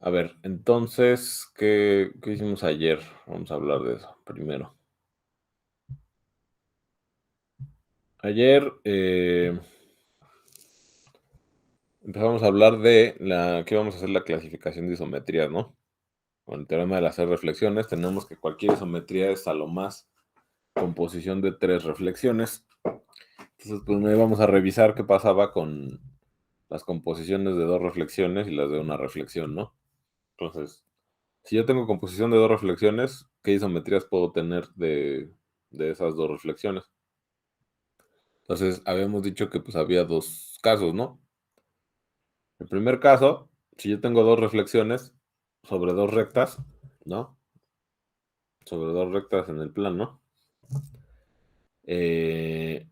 A ver, entonces, ¿qué hicimos ayer? Vamos a hablar de eso primero. Ayer empezamos a hablar de que íbamos a hacer la clasificación de isometrías, ¿no? Con el teorema de las tres reflexiones, tenemos que cualquier isometría es a lo más composición de tres reflexiones. Entonces, pues vamos a revisar qué pasaba con las composiciones de dos reflexiones y las de una reflexión, ¿no? Entonces, si yo tengo composición de dos reflexiones, ¿qué isometrías puedo tener de esas dos reflexiones? Entonces, habíamos dicho que pues había dos casos, ¿no? El primer caso, si yo tengo dos reflexiones sobre dos rectas, ¿no? Sobre dos rectas en el plano, eh,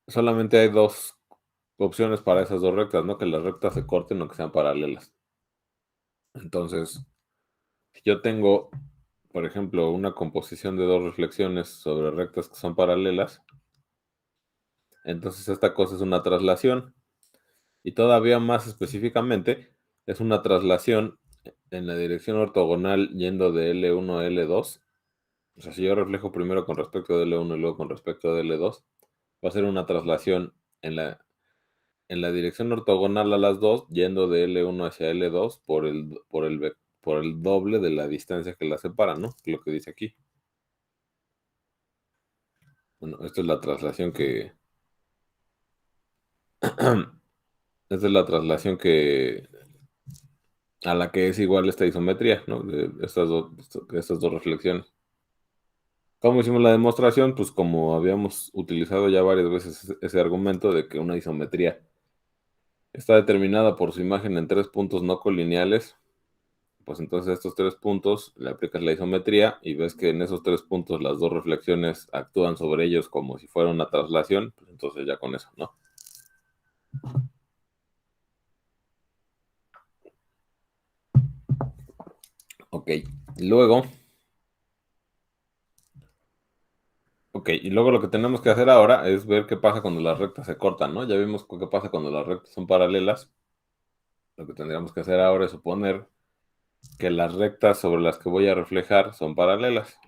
solamente hay dos opciones para esas dos rectas, ¿no? Que las rectas se corten o que sean paralelas. Entonces, si yo tengo, por ejemplo, una composición de dos reflexiones sobre rectas que son paralelas, entonces esta cosa es una traslación. Y todavía más específicamente, es una traslación en la dirección ortogonal yendo de L1 a L2. O sea, si yo reflejo primero con respecto de L1 y luego con respecto de L2, va a ser una traslación en la dirección ortogonal a las dos, yendo de L1 hacia L2 por el doble de la distancia que la separa, ¿no? Lo que dice aquí. Bueno, esto es la traslación que... esta es la traslación a la que es igual esta isometría, ¿no? De estas dos reflexiones. ¿Cómo hicimos la demostración? Pues como habíamos utilizado ya varias veces ese argumento de que una isometría está determinada por su imagen en tres puntos no colineales, pues entonces a estos tres puntos le aplicas la isometría y ves que en esos tres puntos las dos reflexiones actúan sobre ellos como si fuera una traslación, pues entonces ya con eso, ¿no? Ok, luego, y luego lo que tenemos que hacer ahora es ver qué pasa cuando las rectas se cortan, ¿no? Ya vimos qué pasa cuando las rectas son paralelas. Lo que tendríamos que hacer ahora es suponer que las rectas sobre las que voy a reflejar son paralelas.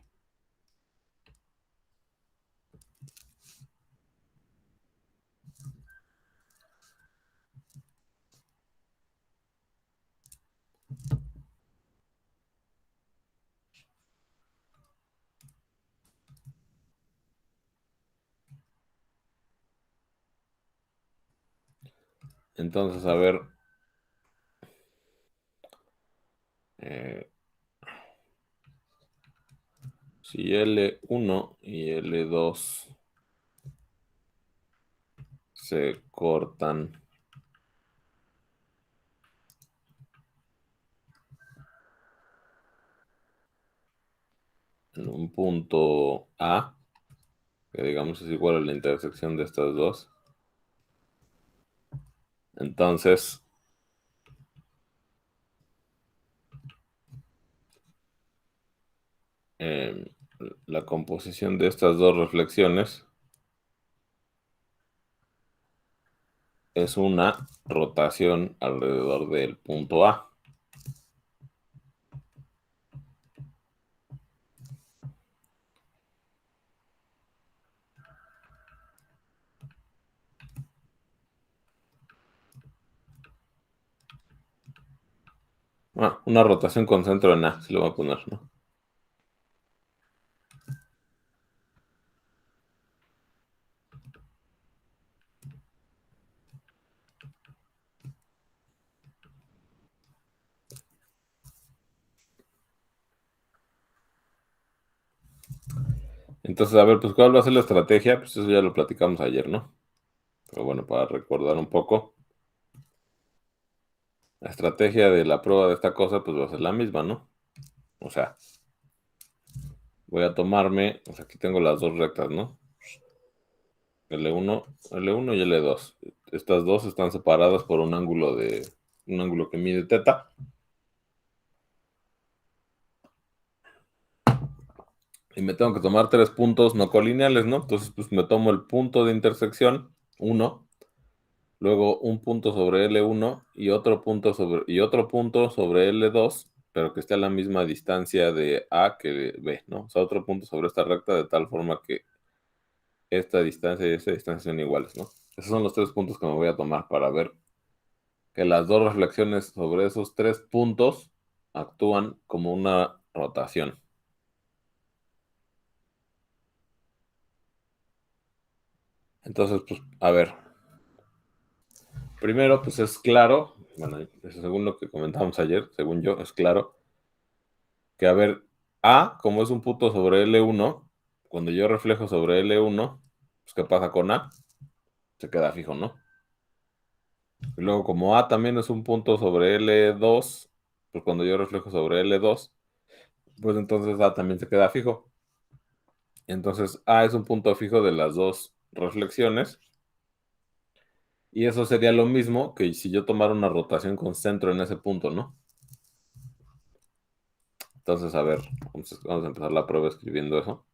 Entonces, a ver, eh, si L1 y L2 se cortan en un punto A, que digamos es igual a la intersección de estas dos, entonces eh, la composición de estas dos reflexiones es una rotación alrededor del punto A. Una rotación con centro en A, se lo voy a poner, ¿no? Entonces, a ver, pues ¿cuál va a ser la estrategia? Pues eso ya lo platicamos ayer, ¿no? Pero bueno, para recordar un poco, la estrategia de la prueba de esta cosa, pues va a ser la misma, ¿no? O sea, voy a tomarme, pues aquí tengo las dos rectas, ¿no? L1, L1 y L2. Estas dos están separadas por un ángulo que mide teta. Y me tengo que tomar tres puntos no colineales, ¿no? Entonces, pues me tomo el punto de intersección, 1, luego un punto sobre L1 y otro punto sobre L2, pero que esté a la misma distancia de A que B, ¿no? O sea, otro punto sobre esta recta de tal forma que esta distancia y esta distancia son iguales, ¿no? Esos son los 3 puntos que me voy a tomar para ver que las dos reflexiones sobre esos 3 puntos actúan como una rotación. Entonces, pues, a ver. Primero, pues es claro, bueno, según lo que comentábamos ayer, según yo, es claro que, a ver, A, como es un punto sobre L1, cuando yo reflejo sobre L1, pues, ¿qué pasa con A? Se queda fijo, ¿no? Y luego, como A también es un punto sobre L2, pues cuando yo reflejo sobre L2, pues entonces A también se queda fijo. Entonces, A es un punto fijo de las dos reflexiones. Y eso sería lo mismo que si yo tomara una rotación con centro en ese punto, ¿no? Entonces, a ver, vamos a empezar la prueba escribiendo eso.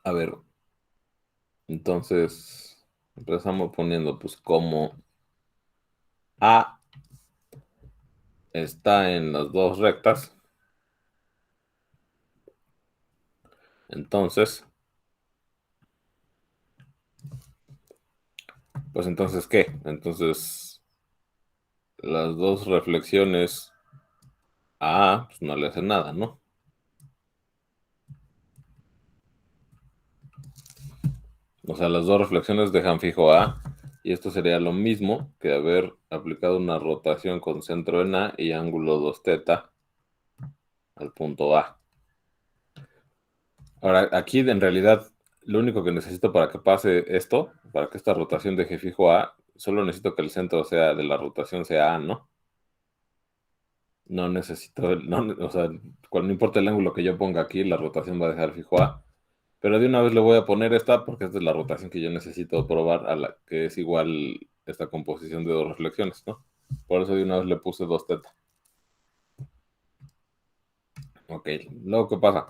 A ver, entonces empezamos poniendo, pues, como A está en las dos rectas, entonces, pues entonces, ¿qué? Entonces, las dos reflexiones a A, pues no le hacen nada, ¿no? O sea, las dos reflexiones dejan fijo A, y esto sería lo mismo que haber aplicado una rotación con centro en A y ángulo 2θ al punto A. Ahora, aquí en realidad lo único que necesito para que pase esto, para que esta rotación deje fijo A, solo necesito que el centro sea de la rotación sea A, ¿no? No necesito, o sea, cuando no importa el ángulo que yo ponga aquí, la rotación va a dejar fijo A. Pero de una vez le voy a poner esta porque esta es la rotación que yo necesito probar, a la que es igual esta composición de dos reflexiones, ¿no? Por eso de una vez le puse 2θ. Ok, luego, ¿qué pasa?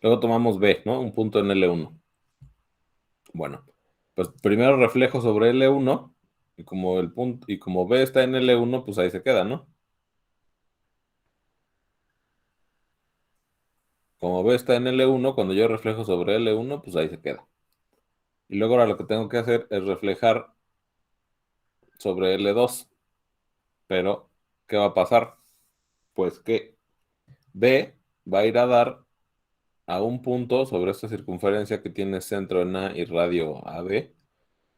Luego tomamos B, ¿no? Un punto en L1. Bueno, pues primero reflejo sobre L1 y como el punto, y como B está en L1, pues ahí se queda, ¿no? Como B está en L1, cuando yo reflejo sobre L1, pues ahí se queda. Y luego ahora lo que tengo que hacer es reflejar sobre L2. Pero, ¿qué va a pasar? Pues que B va a ir a dar a un punto sobre esta circunferencia que tiene centro en A y radio AB.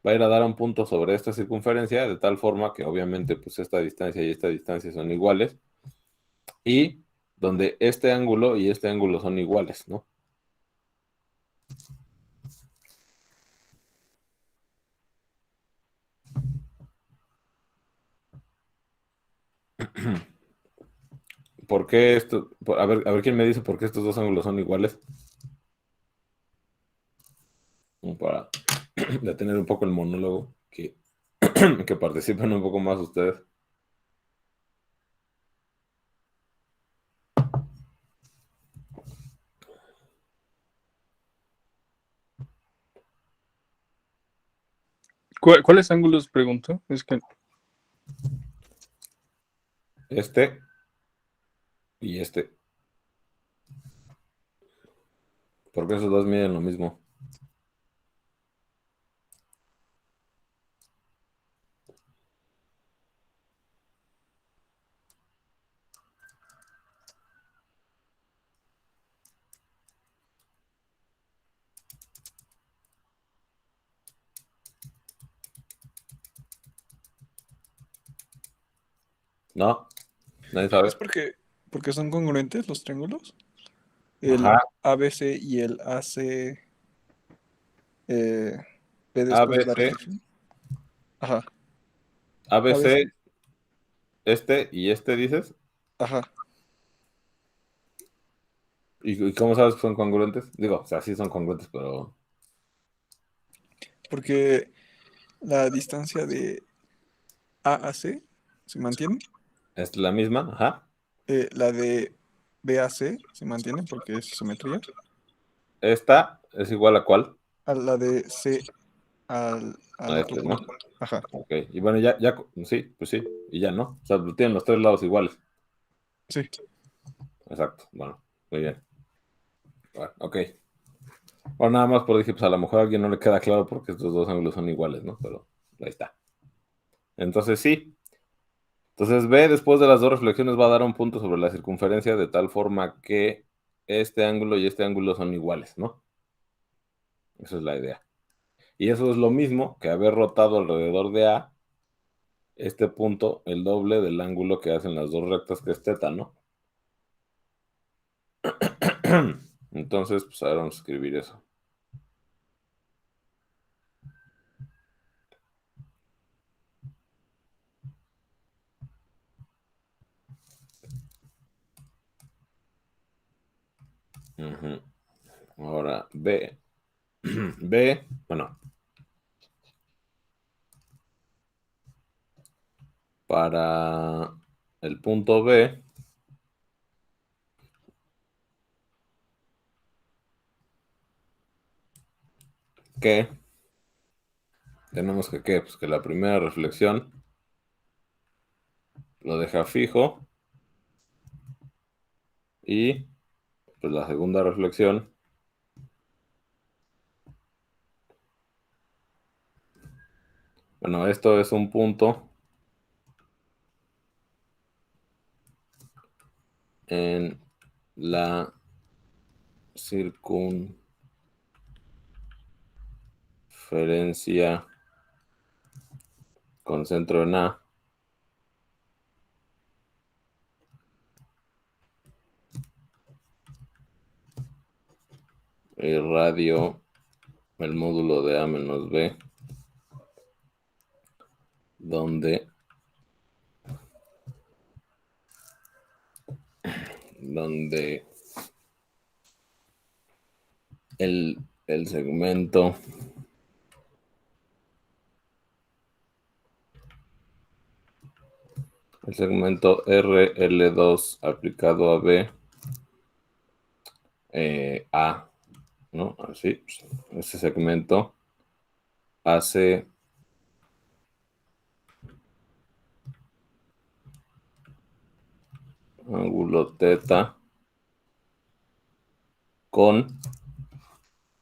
Va a ir a dar a un punto sobre esta circunferencia de tal forma que obviamente pues esta distancia y esta distancia son iguales. Y donde este ángulo y este ángulo son iguales, ¿no? ¿Por qué esto? A ver quién me dice por qué estos dos ángulos son iguales. Como para detener un poco el monólogo, que participen un poco más ustedes. ¿Cuáles ángulos pregunto? Es que Este y este. Porque esos dos miden lo mismo. ¿No? Nadie es sabe. porque son congruentes los triángulos. El Ajá. ABC y el AC ve después la ABC. reflexión. Ajá. ABC, ABC. este y este dices. Ajá. ¿Y cómo sabes que son congruentes? Digo, o sea, sí son congruentes, pero Porque la distancia de A a C se mantiene. es la misma, ajá. La de B a C se mantiene porque es isometría. Esta es igual a cuál, A la de C al a otro este, ¿no? punto. Ajá. Ok, y bueno, sí, pues sí, y ya, ¿no? O sea, tienen los tres lados iguales. Sí. Exacto, bueno, muy bien. Bueno, ok. Bueno, nada más por dije, pues a lo mejor a alguien no le queda claro porque estos dos ángulos son iguales, ¿no? Pero ahí está. Entonces sí. Entonces B después de las dos reflexiones va a dar un punto sobre la circunferencia de tal forma que este ángulo y este ángulo son iguales, ¿no? Esa es la idea. Y eso es lo mismo que haber rotado alrededor de A este punto el doble del ángulo que hacen las dos rectas que es teta, ¿no? Entonces, pues ahora vamos a escribir eso. Ujú. Ahora B. B, bueno, para el punto B, que tenemos que, ¿qué? Pues que la primera reflexión lo deja fijo y pues la segunda reflexión, bueno, esto es un punto en la circunferencia con centro en A y radio el módulo de A menos B, donde, donde el segmento el segmento RL2 aplicado a B, A, ¿no? Así, ese segmento hace ángulo teta con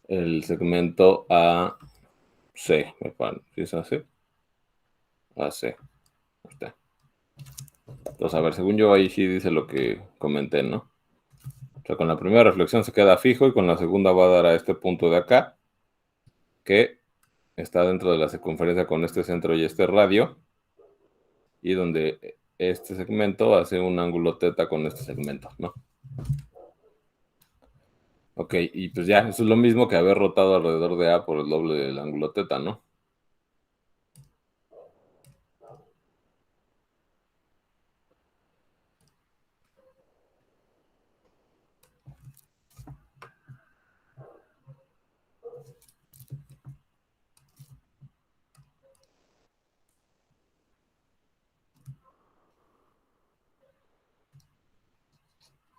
el segmento AC, me parece, ¿sí es así? AC, está. Entonces, a ver, según yo ahí sí dice lo que comenté, ¿no? O sea, con la primera reflexión se queda fijo y con la segunda va a dar a este punto de acá, que está dentro de la circunferencia con este centro y este radio, y donde este segmento hace un ángulo teta con este segmento, ¿no? Ok, y pues ya, eso es lo mismo que haber rotado alrededor de A por el doble del ángulo teta, ¿no?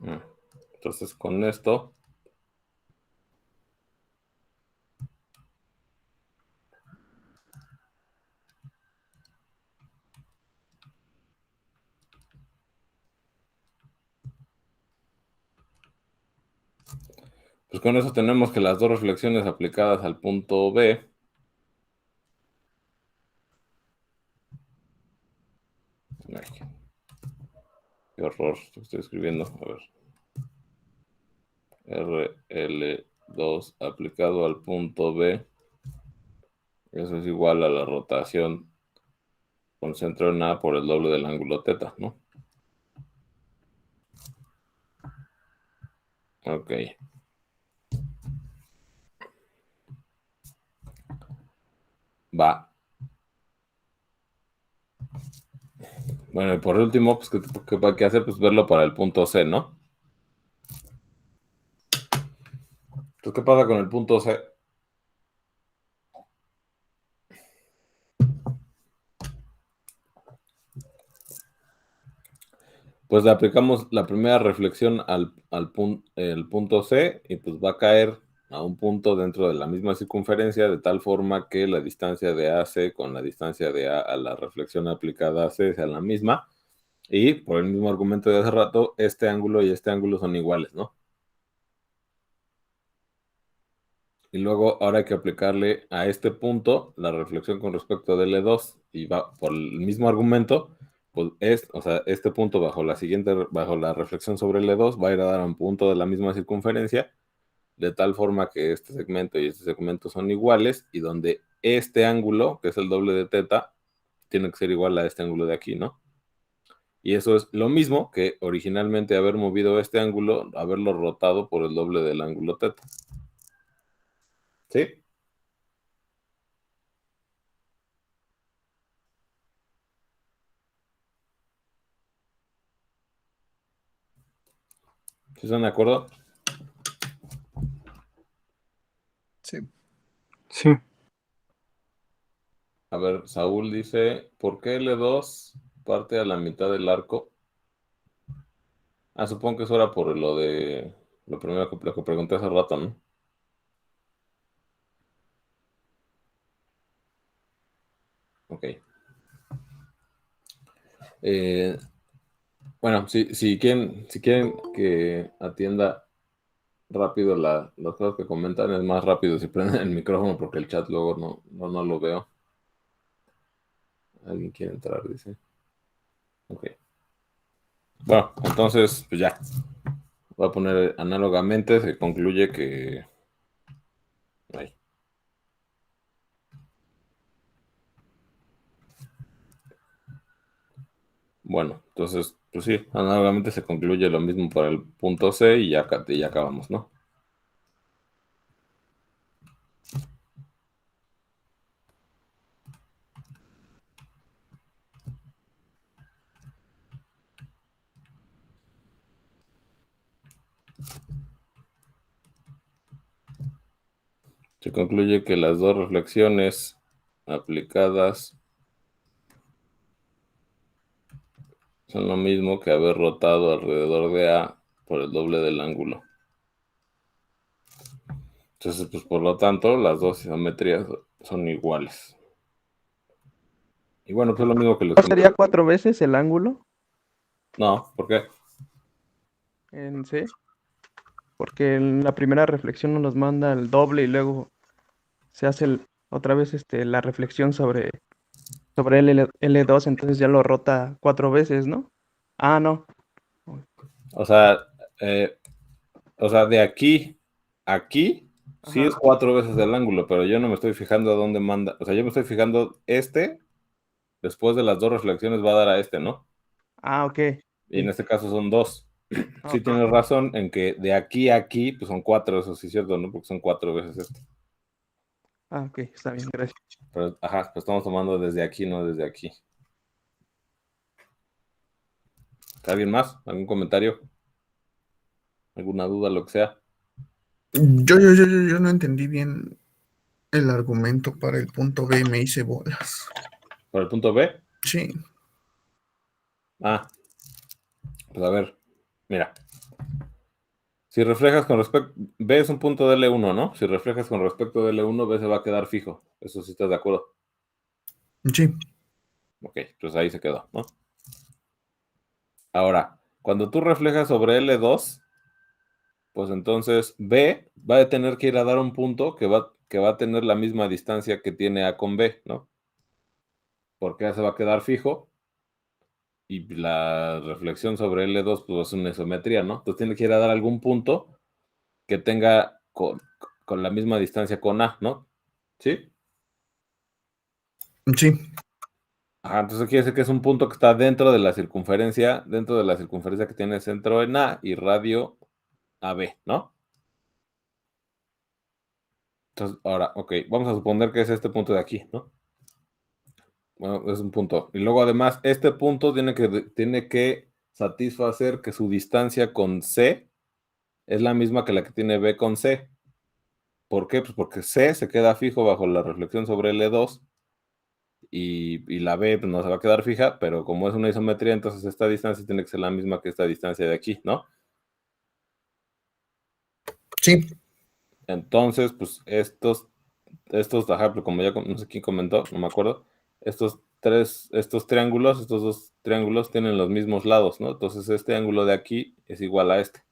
Mm. Entonces con esto, pues con eso tenemos que las dos reflexiones aplicadas al punto B, ay, qué horror, estoy escribiendo, a ver, RL2 aplicado al punto B, eso es igual a la rotación con centro en A por el doble del ángulo teta, ¿no? Ok, va. Bueno, y por último, pues, ¿qué hay que hacer? Pues verlo para el punto C, ¿no? Entonces, ¿qué pasa con el punto C? Pues le aplicamos la primera reflexión el punto C y pues va a caer a un punto dentro de la misma circunferencia de tal forma que la distancia de AC con la distancia de A la reflexión aplicada a C sea la misma y por el mismo argumento de hace rato, este ángulo y este ángulo son iguales, ¿no? Y luego ahora hay que aplicarle a este punto la reflexión con respecto de L2 y va por el mismo argumento, pues o sea, este punto bajo la reflexión sobre L2 va a ir a dar a un punto de la misma circunferencia, de tal forma que este segmento y este segmento son iguales y donde este ángulo, que es el doble de teta, tiene que ser igual a este ángulo de aquí, ¿no? Y eso es lo mismo que originalmente haber movido este ángulo, haberlo rotado por el doble del ángulo teta. ¿Sí? ¿Sí están de acuerdo? Sí. Sí. A ver, Saúl dice, ¿por qué L2 parte a la mitad del arco? Ah, supongo que eso era por lo de lo primero lo que pregunté hace rato, ¿no? Ok. Eh, bueno, si quieren que atienda rápido las cosas que comentan, es más rápido si prenden el micrófono porque el chat luego no lo veo. ¿Alguien quiere entrar? Dice. Ok. Bueno, entonces, pues ya. Voy a poner análogamente, se concluye que... Ahí. Bueno, entonces, pues sí, análogamente se concluye lo mismo para el punto C y ya acabamos, ¿no? Se concluye que las dos reflexiones aplicadas son lo mismo que haber rotado alrededor de A por el doble del ángulo. Entonces, pues por lo tanto, las dos isometrías son iguales. Y bueno, pues es lo mismo que les ¿No sería 4 veces el ángulo No, ¿por qué? en C? Porque en la primera reflexión nos manda el doble y luego se hace otra vez la reflexión sobre L2, entonces ya lo rota 4 veces, ¿no? Ah, no. O sea, eh, de aquí a aquí sí es Ajá. 4 veces el ángulo, pero yo no me estoy fijando a dónde manda. O sea, yo me estoy fijando después de las dos reflexiones va a dar a este, ¿no? Ah, ok. Y en Sí. este caso son dos. Ah, Sí ok. tienes razón en que de aquí a aquí, pues son 4, eso sí es cierto, ¿no? Porque son 4 veces esto. Ah, ok, está bien, gracias. Pero, ajá, pues estamos tomando desde aquí, no desde aquí. ¿Alguien más? ¿Algún comentario? ¿Alguna duda, lo que sea? Yo no entendí bien el argumento para el punto B, me hice bolas. ¿Por el punto B? Sí, Ah, pues a ver, mira. Si reflejas con respecto, B es un punto de L1, ¿no? Si reflejas con respecto de L1, B se va a quedar fijo. Eso sí estás de acuerdo. sí, Ok, pues ahí se quedó, ¿no? Ahora, cuando tú reflejas sobre L2, pues entonces B va a tener que ir a dar un punto que va a tener la misma distancia que tiene A con B, ¿no? Porque A se va a quedar fijo y la reflexión sobre L2 pues es una isometría, ¿no? Entonces tiene que ir a dar algún punto que tenga con la misma distancia con A, ¿no? ¿Sí? sí, Ajá, entonces quiere decir que es un punto que está dentro de la circunferencia que tiene centro en A y radio AB, ¿no? Entonces, ahora, ok, vamos a suponer que es este punto de aquí, ¿no? Bueno, es un punto. Y luego además, este punto tiene que satisfacer que su distancia con C es la misma que la que tiene B con C. ¿Por qué? Pues porque C se queda fijo bajo la reflexión sobre L2 y la B pues, no se va a quedar fija, pero como es una isometría, entonces esta distancia tiene que ser la misma que esta distancia de aquí, ¿no? Sí, Entonces, pues estos, ajá, pero como ya no sé quién comentó, no me acuerdo, estos dos triángulos tienen los mismos lados, ¿no? Entonces este ángulo de aquí es igual a este,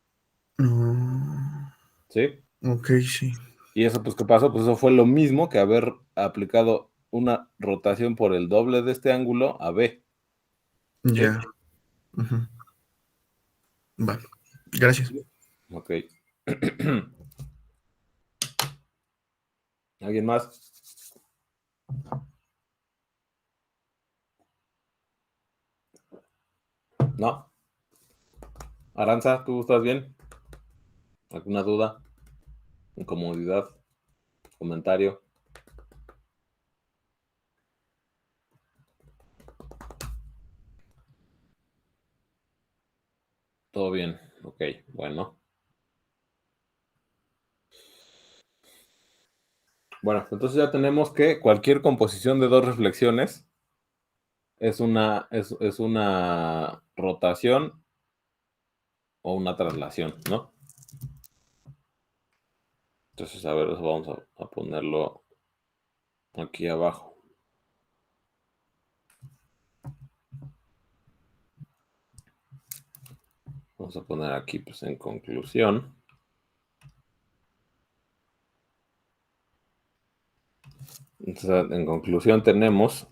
¿sí? ok, sí. Y eso, pues, ¿qué pasó? Pues eso fue lo mismo que haber aplicado una rotación por el doble de este ángulo a B, ¿sí? Ya. Ujú. Va. Gracias. Ok. ¿Alguien más? ¿No? Aranza, ¿tú estás bien? ¿Alguna duda? ¿Incomodidad? ¿Comentario? Todo bien. Ok, bueno. Bueno, entonces ya tenemos que cualquier composición de dos reflexiones es una rotación o una traslación, ¿no? Entonces, a ver, eso vamos a ponerlo aquí abajo. Vamos a poner aquí, pues, en conclusión. Entonces, en conclusión tenemos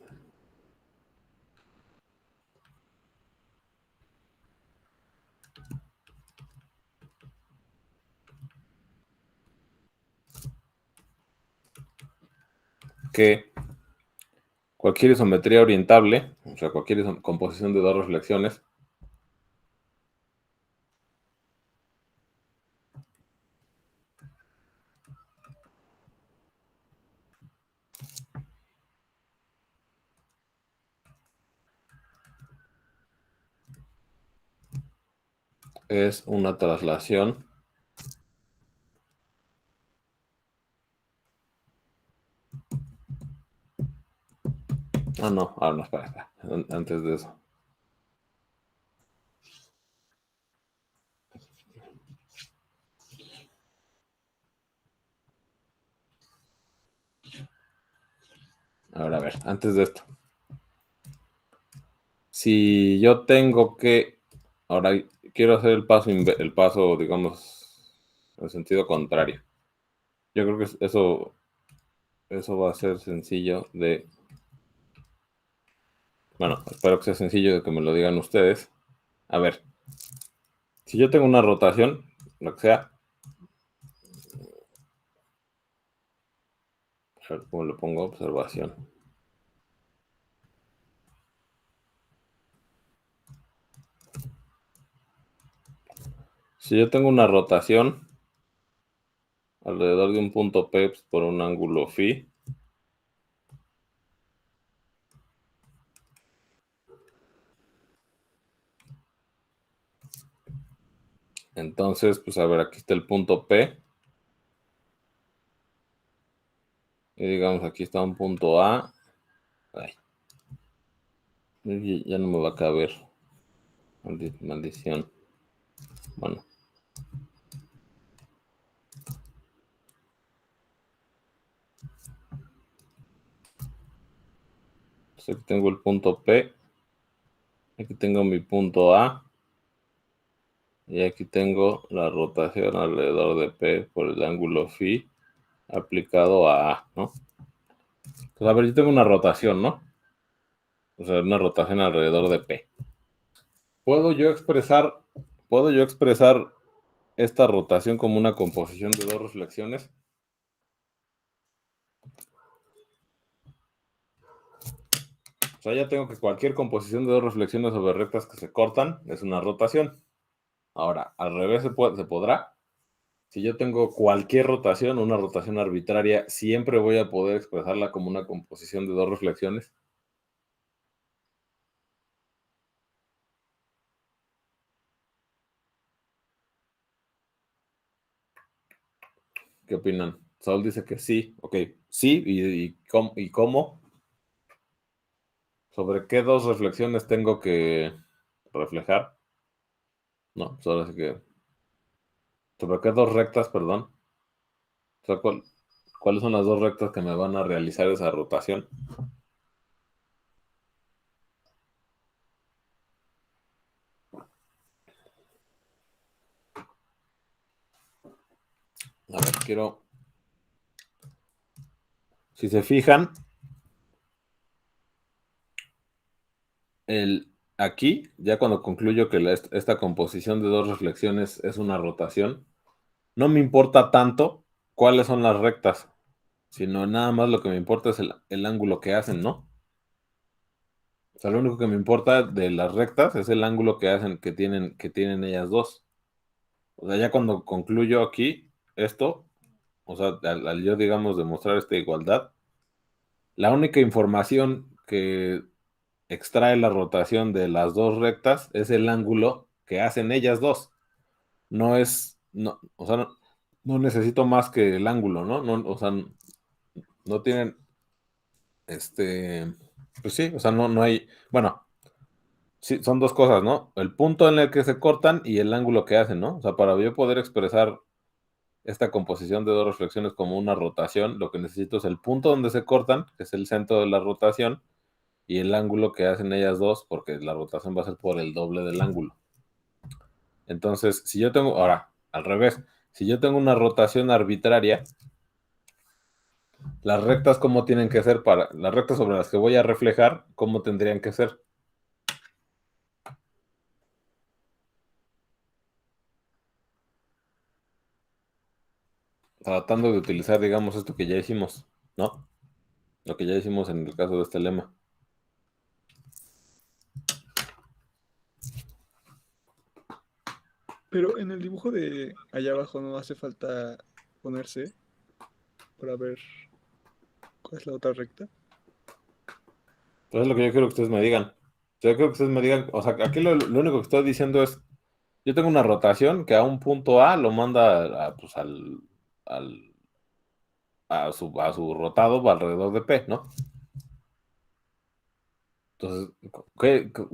que cualquier isometría orientable, o sea, cualquier composición de dos reflexiones, es una traslación no, espera. Antes de eso. Ahora, a ver, antes de esto. Si yo tengo que, ahora quiero hacer el paso, digamos, en sentido contrario. Yo creo que eso va a ser sencillo bueno, espero que sea sencillo de que me lo digan ustedes. A ver, si yo tengo una rotación, lo que sea, a ver cómo le pongo observación. Si yo tengo una rotación alrededor de un punto P por un ángulo phi, entonces, pues a ver, aquí está el punto P. Y digamos, aquí está un punto A. Ay, ya no me va a caber. Maldición. Bueno. Pues aquí tengo el punto P. Aquí tengo mi punto A. Y aquí tengo la rotación alrededor de P por el ángulo phi aplicado a A, ¿no? Pues a ver, yo tengo una rotación, ¿no? O sea, una rotación alrededor de P. ¿Puedo yo expresar esta rotación como una composición de dos reflexiones? O sea, ya tengo que cualquier composición de dos reflexiones sobre rectas que se cortan es una rotación. Ahora, al revés se podrá. Si yo tengo cualquier rotación, una rotación arbitraria, siempre voy a poder expresarla como una composición de dos reflexiones. ¿Qué opinan? Saúl dice que sí. Ok, sí, ¿y cómo? ¿Sobre qué dos reflexiones tengo que reflejar? No, pues ahora sí que... ¿Sobre qué dos rectas, perdón? O sea, ¿cuáles son las dos rectas que me van a realizar esa rotación? A ver, quiero... Si se fijan, aquí, ya cuando concluyo que esta composición de dos reflexiones es una rotación, no me importa tanto cuáles son las rectas, sino nada más lo que me importa es el ángulo que hacen, ¿no? O sea, lo único que me importa de las rectas es el ángulo que hacen, que tienen ellas dos. O sea, ya cuando concluyo aquí esto, o sea, al yo, digamos, demostrar esta igualdad, la única información que extrae la rotación de las dos rectas es el ángulo que hacen ellas dos. No, o sea, no necesito más que el ángulo, ¿no? O sea, no tienen, pues sí, o sea, no hay, bueno, sí, son dos cosas, ¿no? El punto en el que se cortan y el ángulo que hacen, ¿no? O sea, para yo poder expresar esta composición de dos reflexiones como una rotación, lo que necesito es el punto donde se cortan, que es el centro de la rotación, y el ángulo que hacen ellas dos, porque la rotación va a ser por el doble del ángulo. Entonces, si yo tengo, ahora, al revés, si yo tengo una rotación arbitraria, las rectas, ¿cómo tienen que ser las rectas sobre las que voy a reflejar, cómo tendrían que ser? Tratando de utilizar, digamos, esto que ya hicimos, ¿no? Lo que ya hicimos en el caso de este lema. Pero en el dibujo de allá abajo no hace falta ponerse para ver cuál es la otra recta. Entonces es lo que yo quiero que ustedes me digan. Yo creo que ustedes me digan, o sea, aquí lo único que estoy diciendo es, yo tengo una rotación que a un punto A lo manda pues, al, a su rotado alrededor de P, ¿no? Entonces,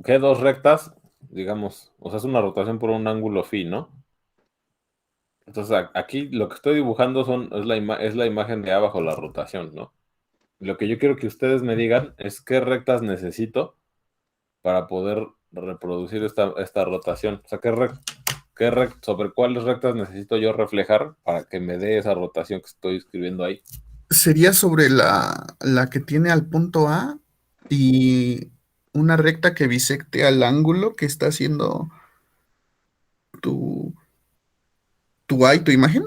¿qué dos rectas, digamos? O sea, es una rotación por un ángulo phi, ¿no? Entonces, aquí lo que estoy dibujando es la imagen de A bajo la rotación, ¿no? Lo que yo quiero que ustedes me digan es qué rectas necesito para poder reproducir esta rotación. O sea, sobre cuáles rectas necesito yo reflejar para que me dé esa rotación que estoy escribiendo ahí. Sería sobre la que tiene al punto A y una recta que bisecte al ángulo que está haciendo tu, tu A y tu imagen.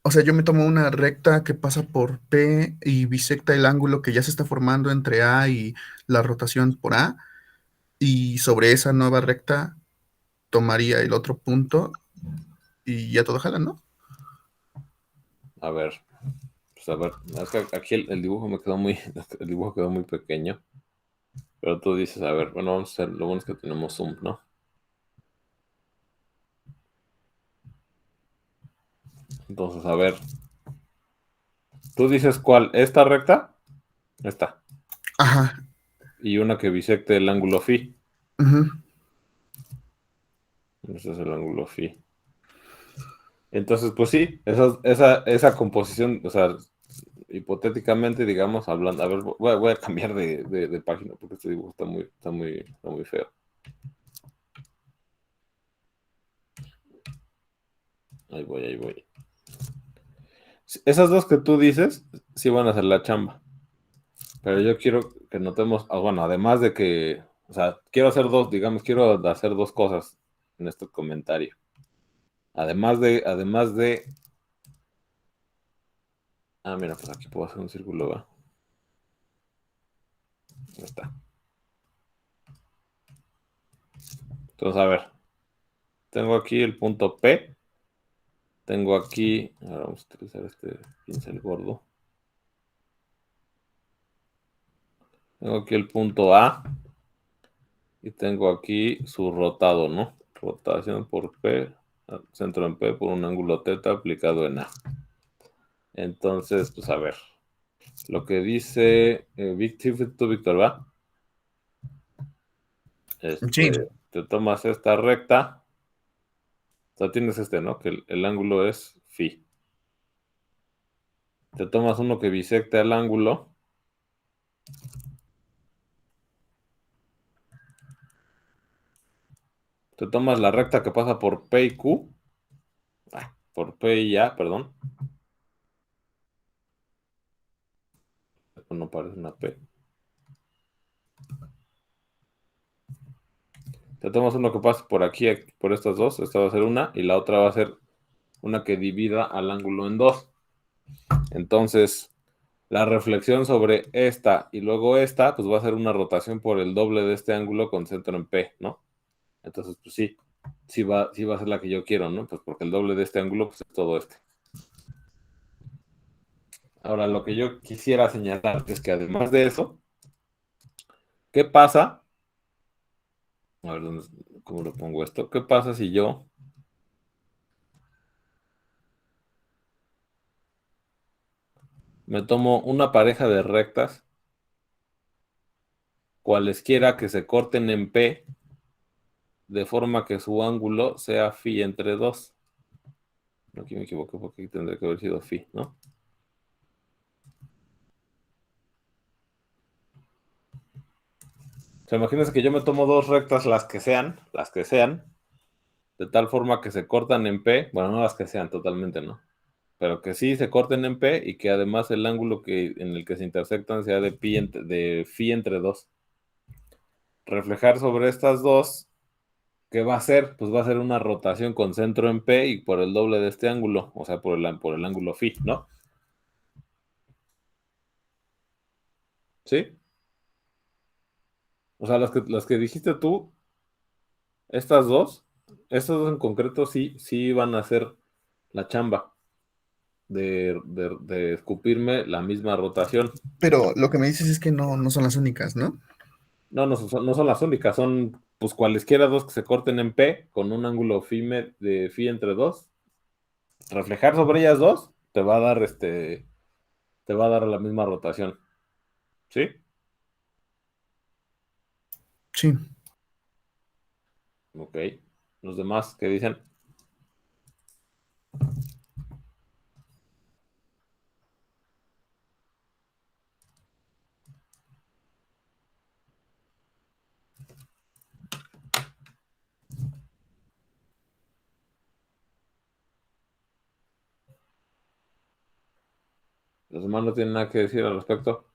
O sea, yo me tomo una recta que pasa por P y bisecta el ángulo que ya se está formando entre A y la rotación por A. Y sobre esa nueva recta tomaría el otro punto y ya todo jala, ¿no? A ver, pues a ver, es que aquí el dibujo me quedó muy, el dibujo quedó muy pequeño. Pero tú dices, a ver, bueno, vamos a hacer, lo bueno es que tenemos zoom, ¿no? Entonces, a ver, tú dices cuál, ¿esta recta? Esta. Ajá. Y una que bisecte el ángulo phi. Ujú. Ese es el ángulo phi. Entonces, pues sí, esa composición, o sea, hipotéticamente, digamos, hablando, a ver, voy a cambiar de página porque este dibujo está muy feo. Ahí voy, ahí voy. Esas dos que tú dices, sí van a hacer la chamba. Pero yo quiero que notemos, bueno, además de que, o sea, quiero hacer dos cosas en este comentario. Además de, mira, pues aquí puedo hacer un círculo, ¿va? Ahí está. Entonces, a ver, tengo aquí el punto P, tengo aquí, ahora vamos a utilizar este pincel gordo. Tengo aquí el punto A y tengo aquí su rotado, ¿no? Rotación por P. centro en P por un ángulo θ aplicado en A. Entonces, pues a ver. Lo que dice Víctor, ¿va? Sí. Te tomas esta recta. O sea, tienes ¿no? Que el ángulo es phi. Te tomas uno que bisecta el ángulo. Te tomas la recta que pasa por P y Q. Por P y A, perdón. Esto no parece una P. Te tomas uno que pasa por aquí, por estas dos. Esta va a ser una y la otra va a ser una que divida al ángulo en dos. Entonces, la reflexión sobre esta y luego esta, pues va a ser una rotación por el doble de este ángulo con centro en P, ¿no? Entonces, pues sí va a ser la que yo quiero, ¿no? Pues porque el doble de este ángulo pues, es todo este. Ahora, lo que yo quisiera señalar es que además de eso, ¿qué pasa? A ver, ¿cómo le pongo esto? ¿Qué pasa si yo me tomo una pareja de rectas, cualesquiera que se corten en P, de forma que su ángulo sea phi entre 2? Aquí me equivoqué porque aquí tendría que haber sido phi, ¿no? O sea, imagínense que yo me tomo dos rectas, las que sean, de tal forma que se cortan en P, bueno, no las que sean totalmente, ¿no? Pero que sí se corten en P y que además el ángulo en el que se intersectan sea de phi entre 2. Reflejar sobre estas dos, ¿qué va a hacer? Pues va a ser una rotación con centro en P y por el doble de este ángulo, o sea, por el ángulo phi, ¿no? ¿Sí? O sea, las que dijiste tú, estas dos en concreto sí van a hacer la chamba de escupirme la misma rotación. Pero lo que me dices es que no son las únicas, ¿no? No son las únicas, son pues cualesquiera dos que se corten en P con un ángulo de phi entre 2. Reflejar sobre ellas dos te va a dar la misma rotación. ¿Sí? Sí. Ok. Los demás, ¿qué dicen? Los demás no tienen nada que decir al respecto.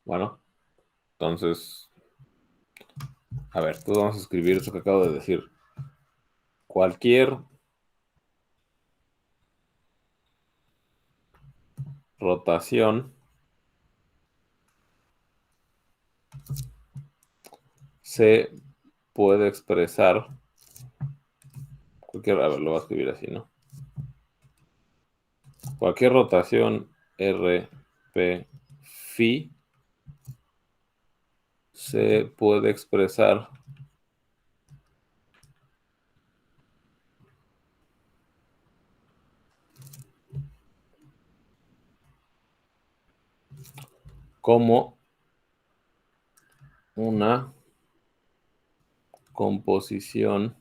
Bueno, entonces, a ver, pues vamos a escribir esto que acabo de decir. Cualquier rotación se puede expresar, a ver, lo voy a escribir así, ¿no? Cualquier rotación RP phi se puede expresar como una composición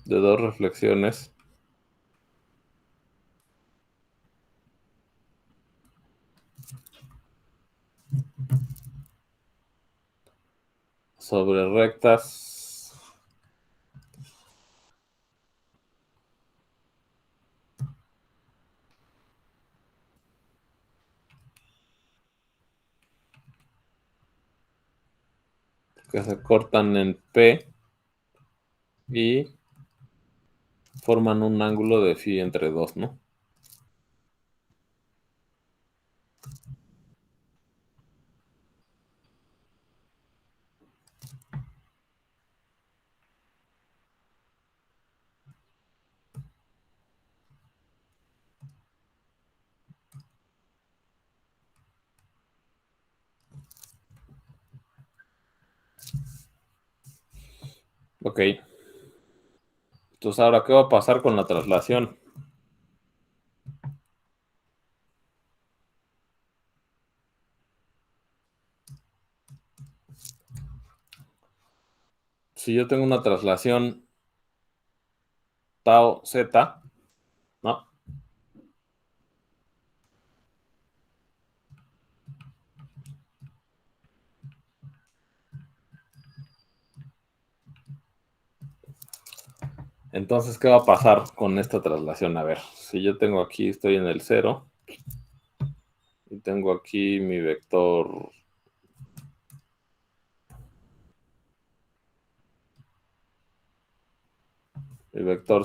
de dos reflexiones sobre rectas que se cortan en P y forman un ángulo de phi entre 2, ¿no? Ok. Entonces, ahora, ¿qué va a pasar con la traslación? Si yo tengo una traslación tau z, ¿no? Entonces, ¿qué va a pasar con esta traslación? A ver, si yo tengo aquí, estoy en el 0, y tengo aquí mi vector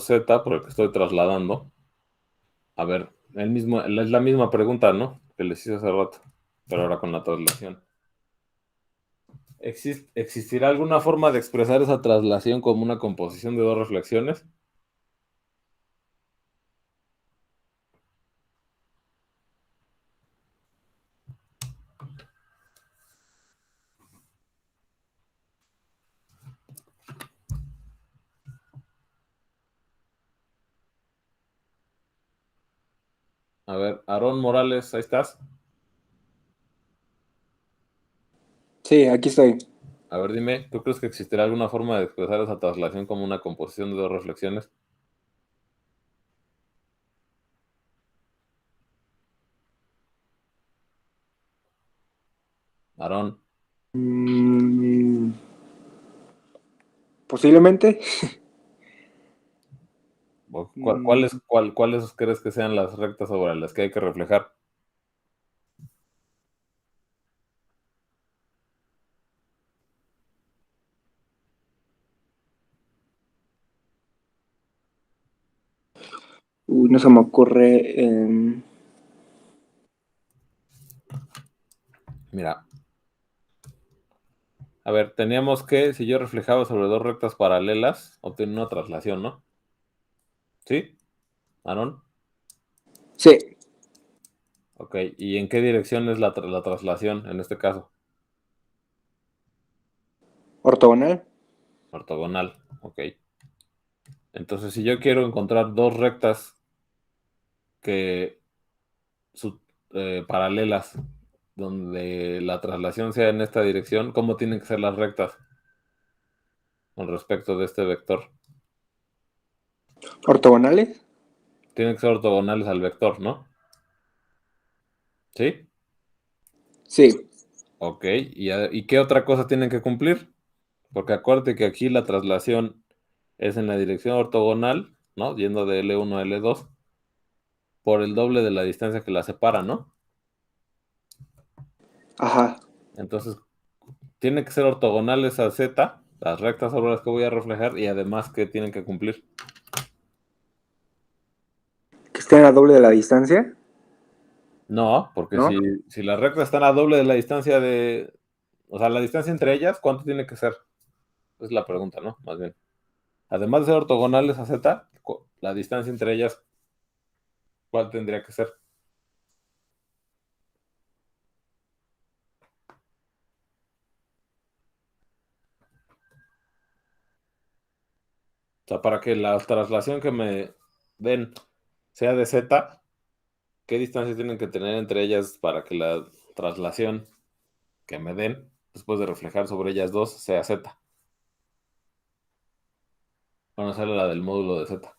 z por el que estoy trasladando. A ver, es la misma pregunta, ¿no? Que les hice hace rato, pero ahora con la traslación. ¿Existirá alguna forma de expresar esa traslación como una composición de dos reflexiones? A ver, Aarón Morales, ahí estás. Sí, aquí estoy. A ver, dime, ¿tú crees que existirá alguna forma de expresar esa traslación como una composición de dos reflexiones? Aarón, Mm, posiblemente. ¿cuáles crees que sean las rectas sobre las que hay que reflejar? Uy, no se me ocurre. Mira, a ver, teníamos que, si yo reflejaba sobre dos rectas paralelas, obtener una traslación, ¿no? ¿Sí? ¿Aarón? Sí, Ok, ¿y en qué dirección es la traslación en este caso? ortogonal. Ortogonal, ok. Entonces, si yo quiero encontrar dos rectas que paralelas, donde la traslación sea en esta dirección, ¿cómo tienen que ser las rectas con respecto de este vector? Ortogonales. Tienen que ser ortogonales al vector, ¿no? ¿Sí? Sí. Ok, ¿y qué otra cosa tienen que cumplir? Porque acuérdate que aquí la traslación es en la dirección ortogonal, ¿no? Yendo de L1 a L2, por el doble de la distancia que la separa, ¿no? Ajá. Entonces, tiene que ser ortogonales a Z, las rectas sobre las que voy a reflejar, y además que tienen que cumplir. Que estén a doble de la distancia, No, porque ¿no? si las rectas están a doble de la distancia de... O sea, la distancia entre ellas, ¿cuánto tiene que ser? Es la pregunta, ¿no? Más bien. Además de ser ortogonales a Z, la distancia entre ellas, ¿cuál tendría que ser? O sea, para que la traslación que me den sea de Z, ¿qué distancia tienen que tener entre ellas para que la traslación que me den, después de reflejar sobre ellas dos, sea Z? Bueno, sale la del módulo de Z.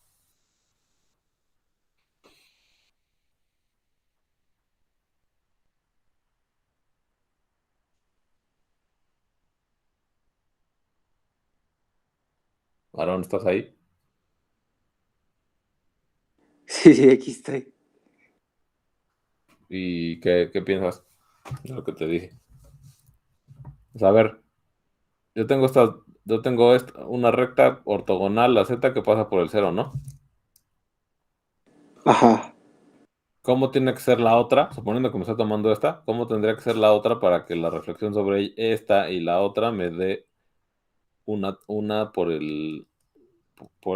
Aarón, ¿estás ahí? Sí, sí, aquí estoy. ¿Y qué piensas de lo que te dije? O sea, a ver, yo tengo una recta ortogonal a Z que pasa por el 0, ¿no? Ajá. ¿Cómo tiene que ser la otra? Suponiendo que me está tomando esta, ¿cómo tendría que ser la otra para que la reflexión sobre esta y la otra me dé una por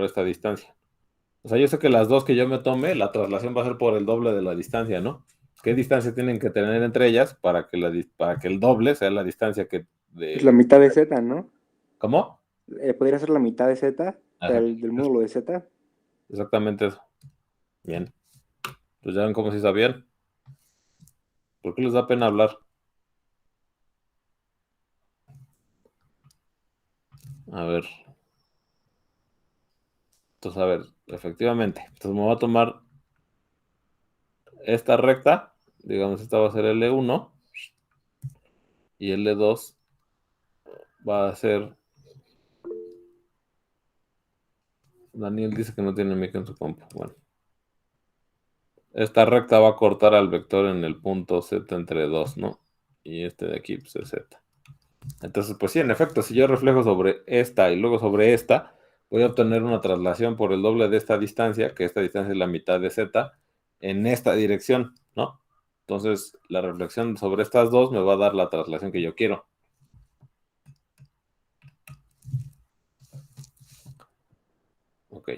esta distancia? O sea, yo sé que las dos que yo me tome, la traslación va a ser por el doble de la distancia, ¿no? ¿Qué distancia tienen que tener entre ellas para que el doble sea la distancia que Es la de... mitad de Z, ¿no? ¿Cómo? podría ser la mitad de Z, Ajá. del módulo de Z. Exactamente eso. Bien. Pues ya ven cómo sí sabían. ¿Por qué les da pena hablar? A ver. Entonces, a ver, efectivamente. Entonces me voy a tomar esta recta. Digamos, esta va a ser L1 y L2 va a ser... Daniel dice que no tiene mic en su compu. Bueno. Esta recta va a cortar al vector en el punto Z entre 2, ¿no? Y este de aquí pues, es Z. Entonces, pues sí, en efecto, si yo reflejo sobre esta y luego sobre esta, voy a obtener una traslación por el doble de esta distancia, que esta distancia es la mitad de Z, en esta dirección, ¿no? Entonces, la reflexión sobre estas dos me va a dar la traslación que yo quiero. Ok.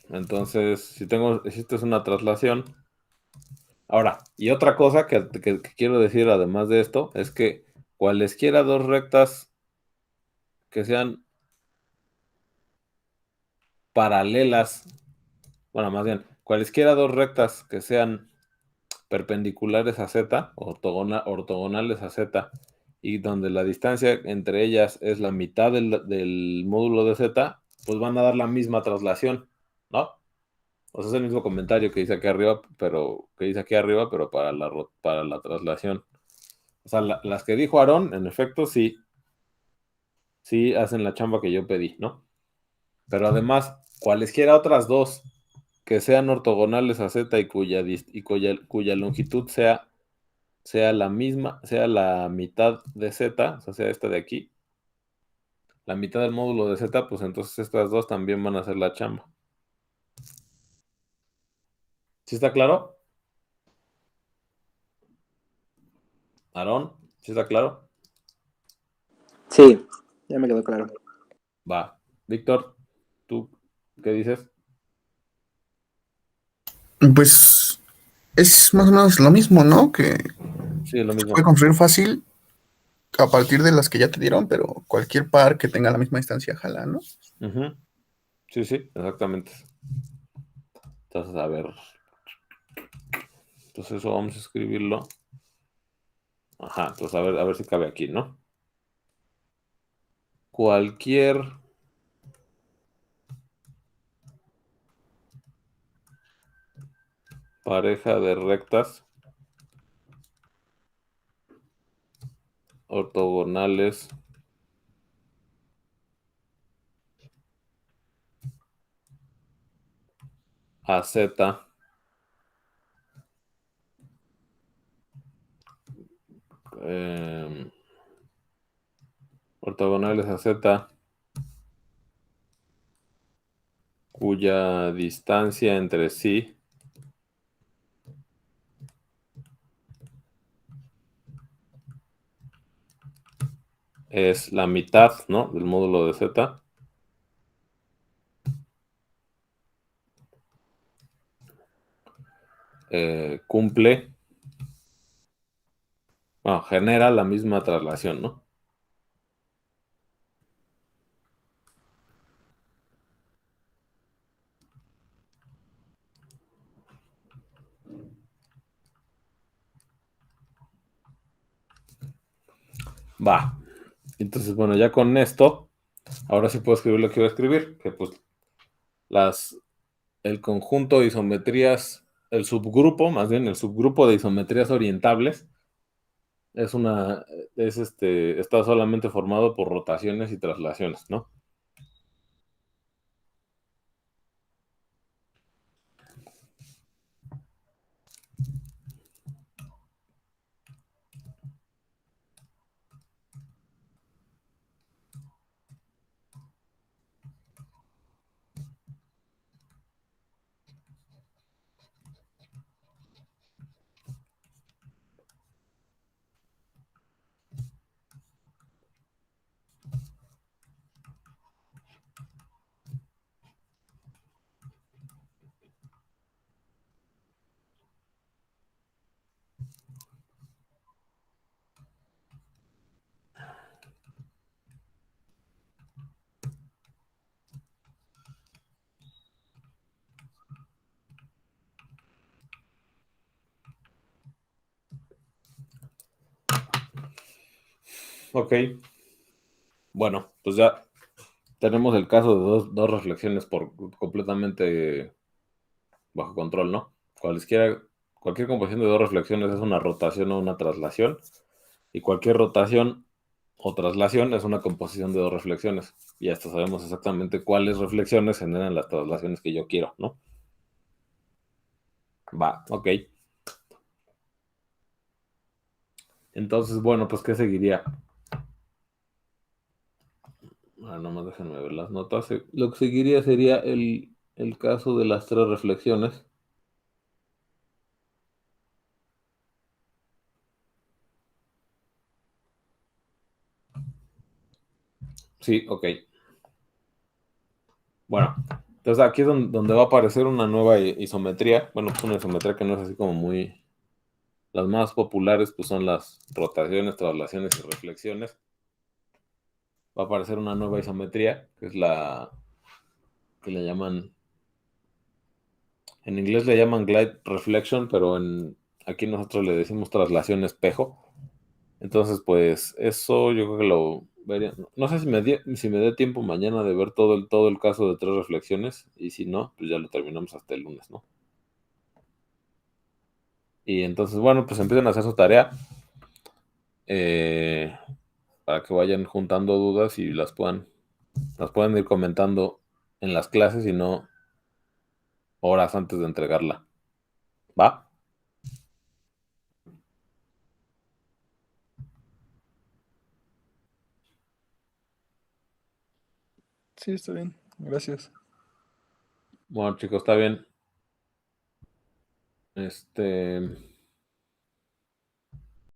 Entonces, si esto es una traslación. Ahora, y otra cosa que quiero decir además de esto, es que cualesquiera dos rectas que sean paralelas, bueno, más bien, cualesquiera dos rectas que sean perpendiculares a Z, ortogonales a Z, y donde la distancia entre ellas es la mitad del módulo de Z, pues van a dar la misma traslación, ¿no? O sea, es el mismo comentario que dice aquí arriba, pero para la traslación. O sea, las que dijo Aarón, en efecto, sí hacen la chamba que yo pedí, ¿no? Pero además, cualesquiera otras dos que sean ortogonales a Z y cuya longitud sea la misma, sea la mitad de Z, o sea esta de aquí, la mitad del módulo de Z, pues entonces estas dos también van a hacer la chamba. ¿Sí está claro? Aarón, ¿sí está claro? Sí, ya me quedó claro. Va. Víctor, ¿tú qué dices? Pues es más o menos lo mismo, ¿no? Que Sí, es lo se mismo. puede construir fácil a partir de las que ya te dieron, pero cualquier par que tenga la misma distancia jala, ¿no? Ujú. Sí, sí, exactamente. Entonces, a ver. Entonces eso vamos a escribirlo. Ajá, entonces a ver si cabe aquí, ¿no? Cualquier pareja de rectas ortogonales a Z, eh, ortogonales a Z, cuya distancia entre sí es la mitad, ¿no? Del módulo de Z, cumple, bueno, genera la misma traslación, ¿no? Va. Entonces, bueno, ya con esto, ahora sí puedo escribir lo que iba a escribir, que pues el conjunto de isometrías, el subgrupo de isometrías orientables está solamente formado por rotaciones y traslaciones, ¿no? ok. Bueno, pues ya tenemos el caso de dos reflexiones por completamente bajo control, ¿no? Cualquier composición de dos reflexiones es una rotación o una traslación, y cualquier rotación o traslación es una composición de dos reflexiones. Y hasta sabemos exactamente cuáles reflexiones generan las traslaciones que yo quiero, ¿no? Va, ok. Entonces, bueno, pues ¿qué seguiría? Nomás déjenme ver las notas. Lo que seguiría sería el caso de las tres reflexiones. Sí, ok. Bueno, entonces aquí es donde va a aparecer una nueva isometría. Bueno, pues una isometría que no es así como muy... Las más populares pues son las rotaciones, traslaciones y reflexiones. Va a aparecer una nueva isometría, que es la que le llaman... En inglés le llaman glide reflection, pero aquí nosotros le decimos traslación espejo. Entonces, pues eso yo creo que lo vería. No sé si me dé tiempo mañana de ver todo el caso de tres reflexiones, y si no, pues ya lo terminamos hasta el lunes, ¿no? Y entonces, bueno, pues empiezan a hacer su tarea eh, para que vayan juntando dudas y las puedan ir comentando en las clases y no horas antes de entregarla. ¿Va? Sí, está bien. Gracias. Bueno, chicos, está bien.